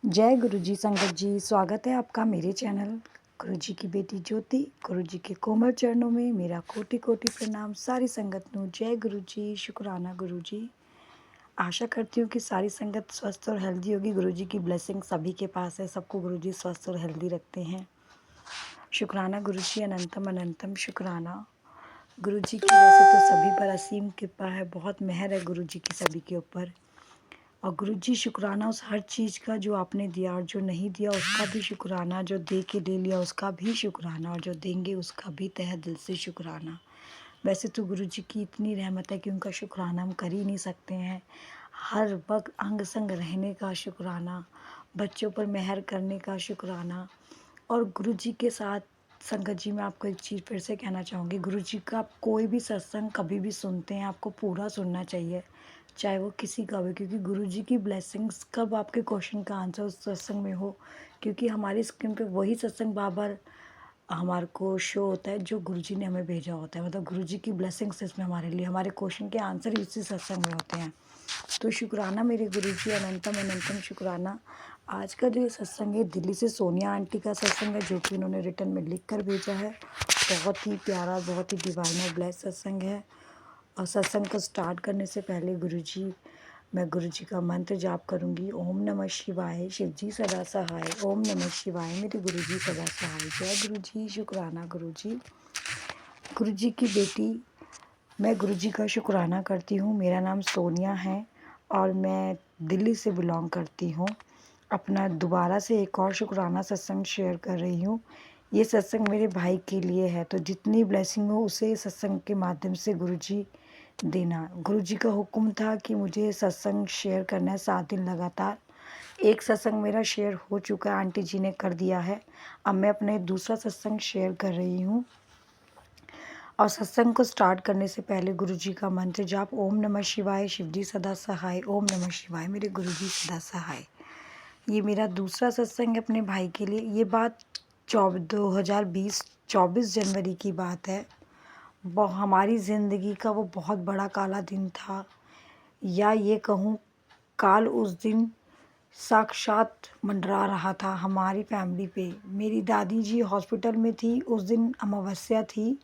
जय गुरु जी संगत जी, स्वागत है आपका मेरे चैनल गुरु जी की बेटी ज्योति। गुरु जी के कोमल चरणों में मेरा कोटि कोटि प्रणाम। सारी संगत नू जय गुरु जी, शुक्राना गुरु जी। आशा करती हूँ कि सारी संगत स्वस्थ और हेल्दी होगी। गुरु जी की ब्लेसिंग सभी के पास है, सबको गुरु जी स्वस्थ और हेल्दी रखते हैं। शुक्राना गुरु जी, अनंतम अनंतम शुक्राना। गुरु जी की वैसे तो सभी पर असीम कृपा है, बहुत मेहर है गुरु जी की सभी के ऊपर। और गुरु जी शुक्राना उस हर चीज़ का जो आपने दिया, और जो नहीं दिया उसका भी शुक्राना, जो दे के ले लिया उसका भी शुक्राना, और जो देंगे उसका भी तहे दिल से शुक्राना। वैसे तो गुरु जी की इतनी रहमत है कि उनका शुक्राना हम कर ही नहीं सकते हैं। हर वक्त अंग संग रहने का शुक्राना, बच्चों पर मेहर करने का शुक्राना। और गुरु जी के साथ संगत जी, मैं आपको एक चीज़ फिर से कहना चाहूँगी। गुरु जी का आप कोई भी सत्संग कभी भी सुनते हैं, आपको पूरा सुनना चाहिए, चाहे वो किसी का भी, क्योंकि गुरु जी की ब्लेसिंग्स कब आपके क्वेश्चन का आंसर उस सत्संग में हो। क्योंकि हमारी स्क्रीन पे वही सत्संग बार हमारे को शो होता है जो गुरु जी ने हमें भेजा होता है। मतलब गुरु जी की ब्लेसिंग्स इसमें हमारे लिए, हमारे क्वेश्चन के आंसर ही उसी सत्संग में होते हैं। तो शुक्राना मेरे गुरु जी, अनंतम अनंतम शुक्राना। आज का जो ये सत्संग है, दिल्ली से सोनिया आंटी का सत्संग है, जो कि उन्होंने रिटर्न में लिख कर भेजा है। बहुत ही प्यारा, बहुत ही डिवाइन और ब्लेस सत्संग है। और सत्संग को स्टार्ट करने से पहले मैं गुरु जी का मंत्र जाप करूंगी। ओम नमः शिवाय, शिव जी सदा सहाय। ओम नमः शिवाय, मेरे गुरु जी सदा सहाय। जय गुरु जी, शुक्राना गुरु जी। गुरु जी की बेटी मैं गुरु जी का शुक्राना करती हूँ। मेरा नाम सोनिया है और मैं दिल्ली से बिलोंग करती हूँ। अपना दोबारा से एक और शुक्राना सत्संग शेयर कर रही हूँ। ये सत्संग मेरे भाई के लिए है, तो जितनी ब्लेसिंग हो उसे सत्संग के माध्यम से गुरु जी देना। गुरु जी का हुक्म था कि मुझे सत्संग शेयर करना है 7 दिन लगातार। एक सत्संग मेरा शेयर हो चुका है, आंटी जी ने कर दिया है। अब मैं अपने दूसरा सत्संग शेयर कर रही हूँ। और सत्संग को स्टार्ट करने से पहले गुरु जी का मंत्र जाप। ओम नमः शिवाय, शिव जी सदा सहाय। ओम नमः शिवाय, मेरे गुरु जी सदा सहाय। ये मेरा दूसरा सत्संग है अपने भाई के लिए। ये बात 2020 24 जनवरी की बात है। वो हमारी ज़िंदगी का वो बहुत बड़ा काला दिन था, या ये कहूँ काल उस दिन साक्षात मंडरा रहा था हमारी फैमिली पे। मेरी दादी जी हॉस्पिटल में थी, उस दिन अमावस्या थी,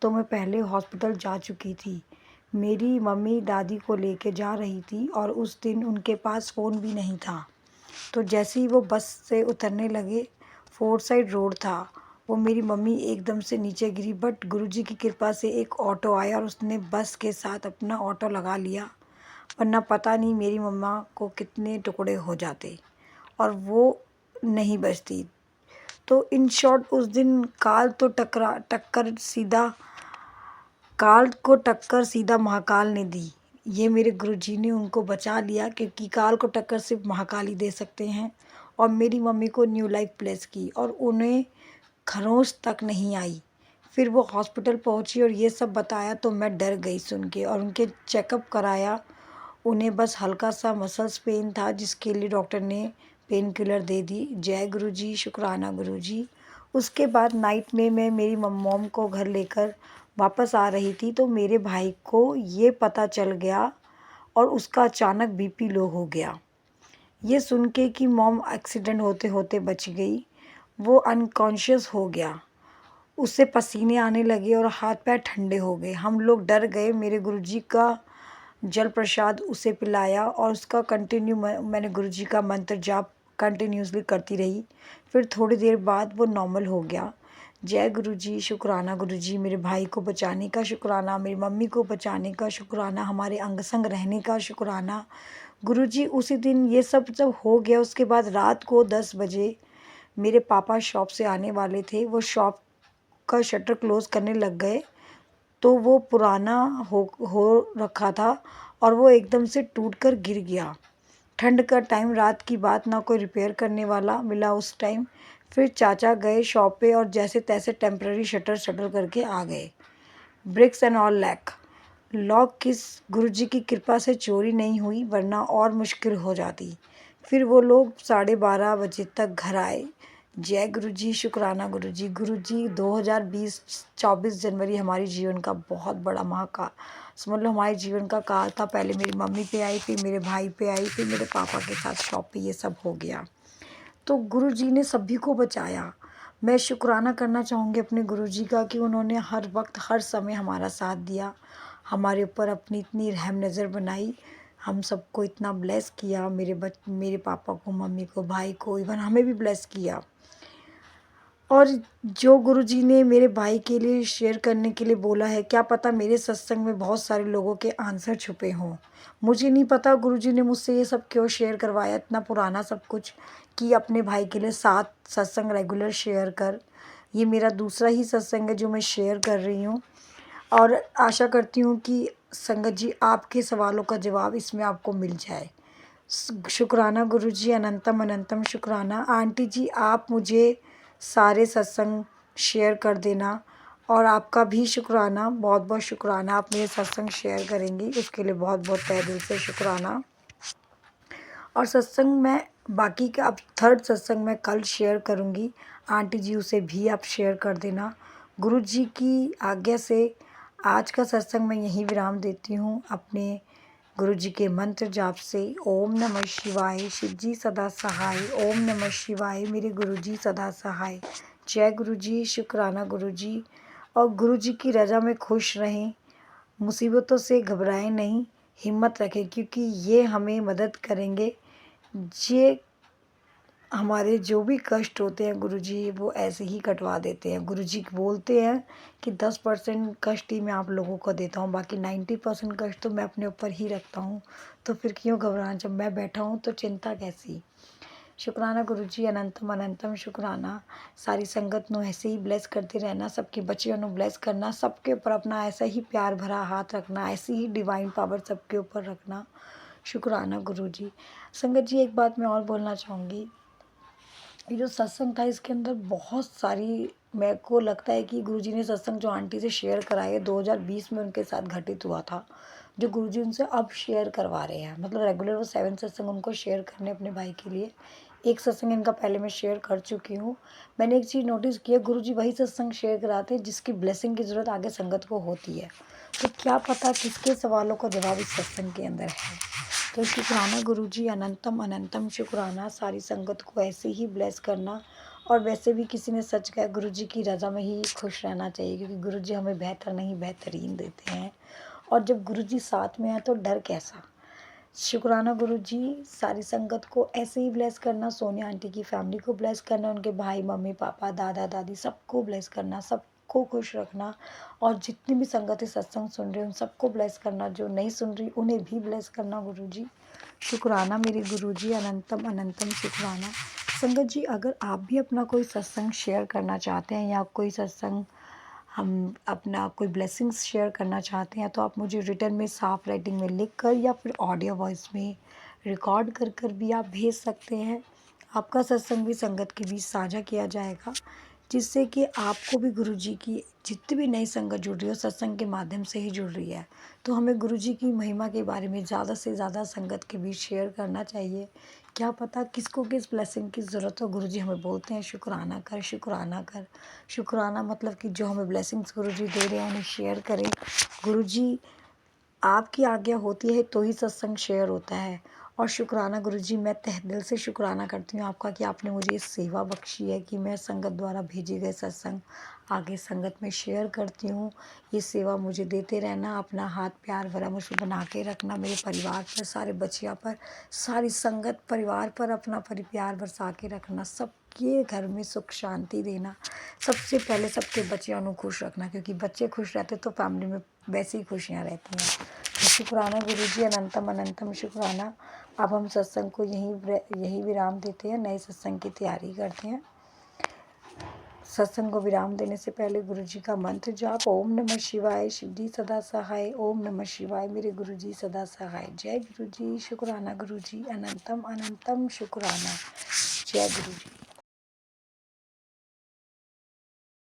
तो मैं पहले हॉस्पिटल जा चुकी थी। मेरी मम्मी दादी को लेके जा रही थी और उस दिन उनके पास फ़ोन भी नहीं था। तो जैसे ही वो बस से उतरने लगे, 4 साइड रोड था, वो मेरी मम्मी एकदम से नीचे गिरी। बट गुरुजी की कृपा से एक ऑटो आया और उसने बस के साथ अपना ऑटो लगा लिया, वरना पता नहीं मेरी मम्मा को कितने टुकड़े हो जाते और वो नहीं बचती। तो इन शॉर्ट उस दिन काल को टक्कर सीधा महाकाल ने दी। ये मेरे गुरुजी ने उनको बचा लिया, क्योंकि काल को टक्कर सिर्फ महाकाल ही दे सकते हैं। और मेरी मम्मी को न्यू लाइफ प्लेस की और उन्हें खरोंच तक नहीं आई। फिर वो हॉस्पिटल पहुंची और ये सब बताया, तो मैं डर गई सुन के। और उनके चेकअप कराया, उन्हें बस हल्का सा मसल्स पेन था, जिसके लिए डॉक्टर ने पेन किलर दे दी। जय गुरु जी, शुक्राना गुरु जी। उसके बाद नाइट में मैं मेरी मॉम को घर लेकर वापस आ रही थी, तो मेरे भाई को ये पता चल गया और उसका अचानक बीपी लो हो गया। ये सुन के कि मॉम एक्सीडेंट होते होते बच गई, वो अनकॉन्शियस हो गया। उससे पसीने आने लगे और हाथ पैर ठंडे हो गए। हम लोग डर गए। मेरे गुरुजी का जल प्रसाद उसे पिलाया और उसका मैंने गुरुजी का मंत्र जाप कंटिन्यूसली करती रही। फिर थोड़ी देर बाद वो नॉर्मल हो गया। जय गुरुजी, शुक्राना गुरुजी। मेरे भाई को बचाने का शुक्राना, मेरी मम्मी को बचाने का शुक्राना, हमारे अंग संग रहने का शुक्राना। गुरुजी उसी दिन ये सब जब हो गया, उसके बाद रात को 10 बजे मेरे पापा शॉप से आने वाले थे। वो शॉप का शटर क्लोज़ करने लग गए, तो वो पुराना हो रखा था और वो एकदम से टूटकर गिर गया। ठंड का टाइम, रात की बात, ना कोई रिपेयर करने वाला मिला उस टाइम। फिर चाचा गए शॉप पे और जैसे तैसे टेम्पररी शटर करके आ गए। ब्रिक्स एंड ऑल लॉक किस गुरुजी की कृपा से चोरी नहीं हुई, वरना और मुश्किल हो जाती। फिर वो लोग 12:30 बजे तक घर आए। जय गुरुजी, शुक्राना गुरुजी। गुरुजी 2020 24 जनवरी हमारे जीवन का बहुत बड़ा महाकाल, समझ लो हमारे जीवन का काल था। पहले मेरी मम्मी पे आई, फिर मेरे भाई पे आई, फिर मेरे पापा के साथ शॉप पे ये सब हो गया। तो गुरुजी ने सभी को बचाया। मैं शुक्राना करना चाहूँगी अपने गुरुजी का कि उन्होंने हर वक़्त, हर समय हमारा साथ दिया, हमारे ऊपर अपनी इतनी रहम नज़र बनाई, हम सबको इतना ब्लेस किया, मेरे पापा को, मम्मी को, भाई को, इवन हमें भी ब्लेस किया। और जो गुरुजी ने मेरे भाई के लिए शेयर करने के लिए बोला है, क्या पता मेरे सत्संग में बहुत सारे लोगों के आंसर छुपे हों। मुझे नहीं पता गुरुजी ने मुझसे ये सब क्यों शेयर करवाया, इतना पुराना सब कुछ, कि अपने भाई के लिए 7 सत्संग रेगुलर शेयर कर। ये मेरा दूसरा ही सत्संग है जो मैं शेयर कर रही हूँ, और आशा करती हूँ कि संगत जी आपके सवालों का जवाब इसमें आपको मिल जाए। शुक्राना गुरुजी, अनंतम अनंतम शुक्राना। आंटी जी आप मुझे सारे सत्संग शेयर कर देना, और आपका भी शुक्राना, बहुत बहुत शुक्राना, आप मेरे सत्संग शेयर करेंगी, उसके लिए बहुत बहुत तहे दिल से शुक्राना। और सत्संग मैं बाकी का अब थर्ड सत्संग मैं कल शेयर करूँगी, आंटी जी उसे भी आप शेयर कर देना। गुरुजी की आज्ञा से आज का सत्संग मैं यहीं विराम देती हूँ अपने गुरुजी के मंत्र जाप से। ओम नमः शिवाय, शिव जी सदा सहाय। ओम नमः शिवाय, मेरे गुरुजी सदा सहाय। जय गुरुजी, शुक्राना गुरुजी। और गुरुजी की रज़ा में खुश रहें, मुसीबतों से घबराएं नहीं, हिम्मत रखें, क्योंकि ये हमें मदद करेंगे। ये हमारे जो भी कष्ट होते हैं गुरुजी वो ऐसे ही कटवा देते हैं। गुरुजी बोलते हैं कि 10% कष्ट ही मैं आप लोगों को देता हूँ, बाकी 90% कष्ट तो मैं अपने ऊपर ही रखता हूँ। तो फिर क्यों घबराना, जब मैं बैठा हूँ तो चिंता कैसी। शुक्राना गुरुजी, अनंतम अनंतम शुक्राना। सारी संगत नू ऐसे ही ब्लेस करते रहना, सबके बच्चियों नू ब्लेस करना, सबके ऊपर अपना ऐसा ही प्यार भरा हाथ रखना, ऐसी ही डिवाइन पावर सबके ऊपर रखना। शुक्राना गुरुजी। संगत जी एक बात मैं और बोलना चाहूँगी, ये जो सत्संग था इसके अंदर बहुत सारी, मेरे को लगता है कि गुरुजी ने सत्संग जो आंटी से शेयर कराए 2020 में उनके साथ घटित हुआ था, जो गुरुजी उनसे अब शेयर करवा रहे हैं, मतलब रेगुलर वो 7 सत्संग उनको शेयर करने अपने भाई के लिए। एक सत्संग इनका पहले मैं शेयर कर चुकी हूँ। मैंने एक चीज़ नोटिस की है, गुरुजी वही सत्संग शेयर कराते हैं जिसकी ब्लेसिंग की ज़रूरत आगे संगत को होती है। तो क्या पता किसके सवालों का जवाब इस सत्संग के अंदर है। तो शुक्राना गुरुजी, अनंतम अनंतम शुक्राना। सारी संगत को ऐसे ही ब्लेस करना। और वैसे भी किसी ने सच कहा, गुरुजी की रज़ा में ही खुश रहना चाहिए, क्योंकि गुरुजी हमें बेहतर नहीं बेहतरीन देते हैं, और जब गुरुजी साथ में हैं तो डर कैसा। शुक्राना गुरुजी, सारी संगत को ऐसे ही ब्लेस करना, सोनिया आंटी की फैमिली को ब्लेस करना, उनके भाई मम्मी पापा दादा दादी सबको ब्लेस करना, सबको खुश रखना। और जितनी भी संगत इस सत्संग सुन रही उन सबको ब्लेस करना, जो नहीं सुन रही उन्हें भी ब्लेस करना गुरुजी। शुक्राना मेरे गुरुजी, अनंतम अनंतम शुक्राना। संगत जी अगर आप भी अपना कोई सत्संग शेयर करना चाहते हैं, या कोई सत्संग हम अपना कोई ब्लेसिंग्स शेयर करना चाहते हैं, तो आप मुझे रिटर्न में साफ राइटिंग में लिख कर या फिर ऑडियो वॉइस में रिकॉर्ड कर कर भी आप भेज सकते हैं। आपका सत्संग भी संगत के बीच साझा किया जाएगा, जिससे कि आपको भी गुरुजी की जितनी भी नई संगत जुड़ रही हो, सत्संग के माध्यम से ही जुड़ रही है, तो हमें गुरुजी की महिमा के बारे में ज़्यादा से ज़्यादा संगत के बीच शेयर करना चाहिए। क्या पता किसको किस ब्लेसिंग की ज़रूरत हो। गुरुजी हमें बोलते हैं शुक्राना कर, शुक्राना कर। शुक्राना मतलब कि जो हमें ब्लेसिंग्स गुरुजी दे रहे हैं उन्हें शेयर करें। गुरुजी आपकी आज्ञा होती है तो ही सत्संग शेयर होता है। और शुक्राना गुरुजी, मैं तहे दिल से शुक्राना करती हूँ आपका कि आपने मुझे ये सेवा बख्शी है कि मैं संगत द्वारा भेजे गए सत्संग आगे संगत में शेयर करती हूँ। ये सेवा मुझे देते रहना, अपना हाथ प्यार भरा मुझ पर बना के रखना, मेरे परिवार पर, सारे बच्चियों पर, सारी संगत परिवार पर अपना प्यार बरसा के रखना, सबके घर में सुख शांति देना। सबसे पहले सबके बच्चियों को खुश रखना, क्योंकि बच्चे खुश रहते तो फैमिली में वैसी ही खुशियाँ रहती हैं। तो शुक्राना गुरुजी, अनंतम अनंतम शुक्राना। अब हम सत्संग को यही विराम देते हैं, नए सत्संग की तैयारी करते हैं। सत्संग को विराम देने से पहले गुरुजी का मंत्र जाप। ओम नमः शिवाय, शिव जी सदा सहाय। ओम नमः शिवाय, मेरे गुरुजी सदा सहाय। जय गुरुजी, शुक्राना गुरुजी, अनंतम अनंतम शुक्राना। जय गुरुजी।